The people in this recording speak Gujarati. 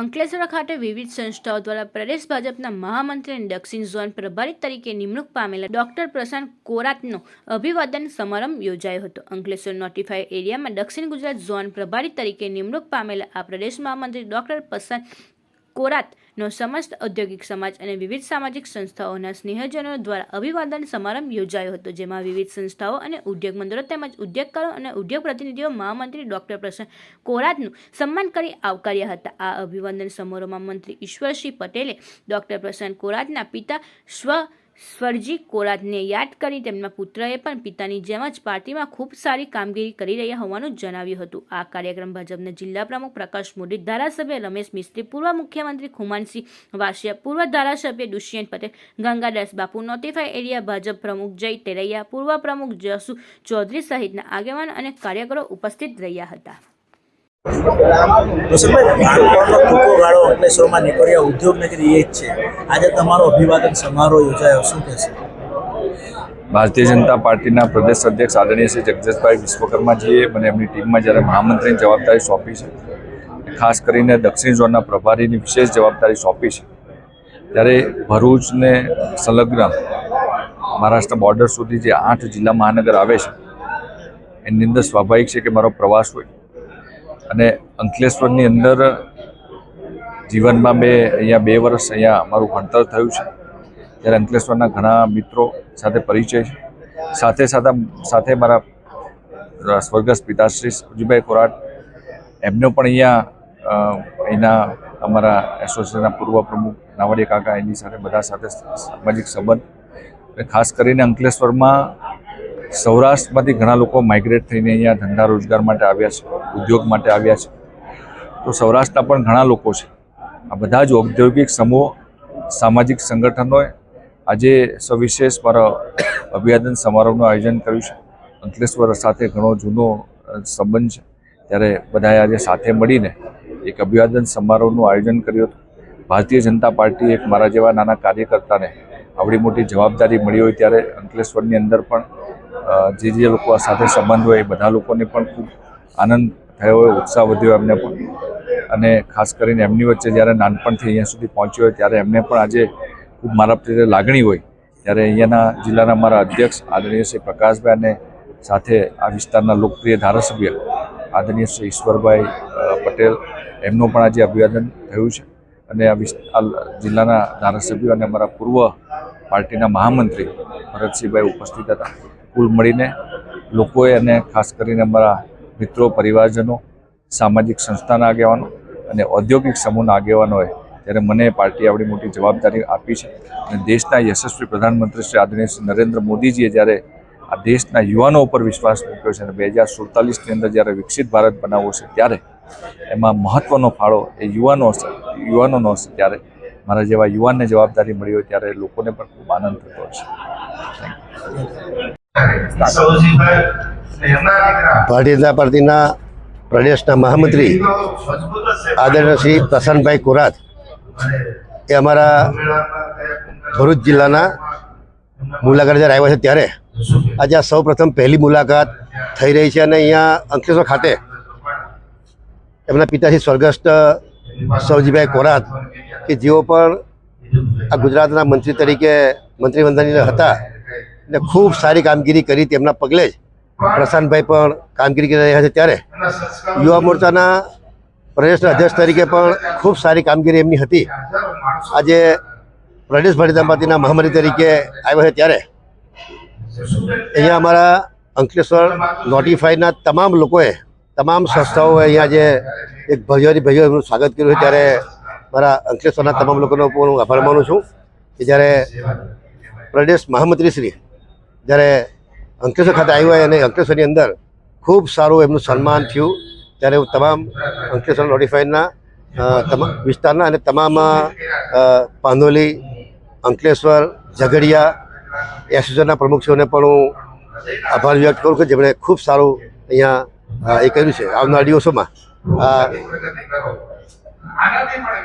અંકલેશ્વર ખાતે વિવિધ સંસ્થાઓ દ્વારા પ્રદેશ ભાજપના મહામંત્રી અને દક્ષિણ ઝોન પ્રભારી તરીકે નિમણૂક પામેલા ડોક્ટર પ્રશાંત કોરાતનો અભિવાદન સમારંભ યોજાયો હતો. અંકલેશ્વર નોટિફાઈડ એરિયામાં દક્ષિણ ગુજરાત ઝોન પ્રભારી તરીકે નિમણૂક પામેલા આ પ્રદેશ મહામંત્રી ડોક્ટર પ્રશાંત કોરાતનો સમસ્ત ઔદ્યોગિક સમાજ અને વિવિધ સામાજિક સંસ્થાઓના સ્નેહજનો દ્વારા અભિવાદન સમારંભ યોજાયો હતો, જેમાં વિવિધ સંસ્થાઓ અને ઉદ્યોગ મંડળો તેમજ ઉદ્યોગકારો અને ઉદ્યોગ પ્રતિનિધિઓ મહામંત્રી ડોક્ટર પ્રશાંત કોરાતનું સન્માન કરી આવકાર્યા હતા. આ અભિવાદન સમારોહમાં મંત્રી ઈશ્વરસિંહ પટેલે ડોક્ટર પ્રશાંત કોરાતના પિતા સ્વરજી કોરાતને યાદ કરી તેમના પુત્રએ પણ પિતાની જેમ જ પાર્ટીમાં ખૂબ સારી કામગીરી કરી રહ્યા હોવાનું જણાવ્યું હતું. આ કાર્યક્રમ ભાજપના જિલ્લા પ્રમુખ પ્રકાશ મોદી, ધારાસભ્ય રમેશ મિસ્ત્રી, પૂર્વ મુખ્યમંત્રી ખુમાનસિંહ વાસિયા, પૂર્વ ધારાસભ્ય દુષ્યંત પટેલ, ગંગાદાસ બાપુ, નોટિફાઈડ એરિયા ભાજપ પ્રમુખ જય ટેરૈયા, પૂર્વ પ્રમુખ જસુ ચૌધરી સહિતના આગેવાનો અને કાર્યકરો ઉપસ્થિત રહ્યા હતા. ટૂંકો ગાળો અંકલેશ્વરમાં નીકળ્યા ઉદ્યોગ નગરી એ જ છે. આજે તમારો અભિવાદન સમારોહ યોજાયો, શું કહેશો? ભારતીય જનતા પાર્ટીના પ્રદેશ અધ્યક્ષ આદરણીય શ્રી જગદીશભાઈ વિશ્વકર્માજીએ મને એમની ટીમમાં જ્યારે મહામંત્રીની જવાબદારી સોંપી છે, ખાસ કરીને દક્ષિણ ઝોનના પ્રભારીની વિશેષ જવાબદારી સોંપી છે, ત્યારે ભરૂચને સંલગ્ન મહારાષ્ટ્ર બોર્ડર સુધી જે 8 જિલ્લા મહાનગર આવે છે એની અંદર સ્વાભાવિક છે કે મારો પ્રવાસ હોય અને અંકલેશ્વરની અંદર જીવનમાં મેં અહીંયા 2 વર્ષ અહીંયા મારું ભણતર થયું છે, ત્યારે અંકલેશ્વરના ઘણા મિત્રો સાથે પરિચય છે. સાથે મારા સ્વર્ગસ્થ પિતાશ્રી સુરજીભાઈ કોરાટ એમનો પણ અહીંના અમારા એસોસિએશનના પૂર્વ પ્રમુખ નાવડિયા કાકા એની સાથે બધા સાથે સામાજિક સંબંધ. ખાસ કરીને અંકલેશ્વરમાં સૌરાષ્ટ્રમાંથી ઘણા લોકો માઇગ્રેટ થઈને અહીંયા ધંધા રોજગાર માટે આવ્યા છે, ઉદ્યોગ માટે આવ્યા છે. તો સૌરાષ્ટ્રના પણ ઘણા લોકો છે. આ બધા જ ઔદ્યોગિક સમૂહ, સામાજિક સંગઠનોએ આજે સવિશેષ મારા અભિવાદન સમારોહનું આયોજન કર્યું છે. અંકલેશ્વર સાથે ઘણો જૂનો સંબંધ છે, ત્યારે બધાએ આજે સાથે મળીને એક અભિવાદન સમારોહનું આયોજન કર્યું હતું. ભારતીય જનતા પાર્ટી એક મારા જેવા નાના કાર્યકર્તાને આવડી મોટી જવાબદારી મળી હોય ત્યારે અંકલેશ્વરની અંદર પણ જે લોકો સાથે સંબંધ હોય એ બધા લોકોને પણ ખૂબ આનંદ થયો હોય, ઉત્સાહ વધ્યો એમને પણ. અને ખાસ કરીને એમની વચ્ચે જ્યારે નાનપણથી અહીંયા સુધી પહોંચ્યો હોય ત્યારે એમને પણ આજે ખૂબ મારા પ્રત્યે લાગણી હોય, ત્યારે અહીંયાના જિલ્લાના મારા અધ્યક્ષ આદરણીય શ્રી પ્રકાશભાઈ અને સાથે આ વિસ્તારના લોકપ્રિય ધારાસભ્ય આદરણીય શ્રી ઈશ્વરભાઈ પટેલ એમનું પણ આજે અભિવાદન થયું છે. અને આ જિલ્લાના ધારાસભ્યો અને અમારા પૂર્વ પાર્ટીના મહામંત્રી ભરતસિંહભાઈ ઉપસ્થિત હતા. કુલ મળીને લોકોએ અને ખાસ કરીને અમારા મિત્રો, પરિવારજનો, સામાજિક સંસ્થાના આગેવાનો અને ઔદ્યોગિક સમૂહના આગેવાનોએ ત્યારે મને પાર્ટી આવડી મોટી જવાબદારી આપી છે. અને દેશના યશસ્વી પ્રધાનમંત્રી શ્રી આદરણીય શ્રી નરેન્દ્ર મોદીજીએ જ્યારે આ દેશના યુવાનો ઉપર વિશ્વાસ મૂક્યો છે અને 2047ની અંદર જ્યારે વિકસિત ભારત બનાવવો છે ત્યારે એમાં મહત્ત્વનો ફાળો એ યુવાનોનો હશે. ત્યારે મારા જેવા યુવાનને જવાબદારી મળી હોય ત્યારે લોકોને પણ ખૂબ આનંદ થતો હશે. ભારતીય જનતા પાર્ટીના પ્રદેશના મહામંત્રી આદરણીય શ્રી પ્રશાંતભાઈ કોરાત એ અમારા ભરૂચ જિલ્લાના મુલાકાત જ્યારે આવ્યા છે ત્યારે આજે આ સૌપ્રથમ પહેલી મુલાકાત થઈ રહી છે. અને અહીંયા અંકલેશ્વર ખાતે એમના પિતાશ્રી સ્વર્ગસ્થ સૌજીભાઈ કોરાત કે જેઓ પણ આ ગુજરાતના મંત્રી તરીકે મંત્રીમંડળની હતા અને ખૂબ સારી કામગીરી કરી, તેમના પગલે જ પ્રશાંતભાઈ પણ કામગીરી કરી રહ્યા છે. ત્યારે યુવા મોરચાના પ્રદેશના અધ્યક્ષ તરીકે પણ ખૂબ સારી કામગીરી એમની હતી. આજે પ્રદેશ ભારતીય જનતા પાર્ટીના મહામંત્રી તરીકે આવ્યા છે ત્યારે અહીંયા અમારા અંકલેશ્વર નોટિફાઈડના તમામ લોકોએ, તમામ સંસ્થાઓએ અહીંયા આજે એક ભવ્ય એમનું સ્વાગત કર્યું છે. ત્યારે મારા અંકલેશ્વરના તમામ લોકોનો હું આભાર માનું છું કે જ્યારે પ્રદેશ મહામંત્રીશ્રી જ્યારે અંકલેશ્વર ખાતે આવ્યા હોય અને અંકલેશ્વરની અંદર ખૂબ સારું એમનું સન્માન થયું. ત્યારે હું તમામ અંકલેશ્વર નોટિફાઈડના તમામ વિસ્તારના અને તમામ પાંધોલી, અંકલેશ્વર, ઝઘડિયા એસોસિએશનના પ્રમુખશ્રીઓને પણ હું આભાર વ્યક્ત કરું કે જેમણે ખૂબ સારું અહીંયા એ કર્યું છે. આવનારા દિવસોમાં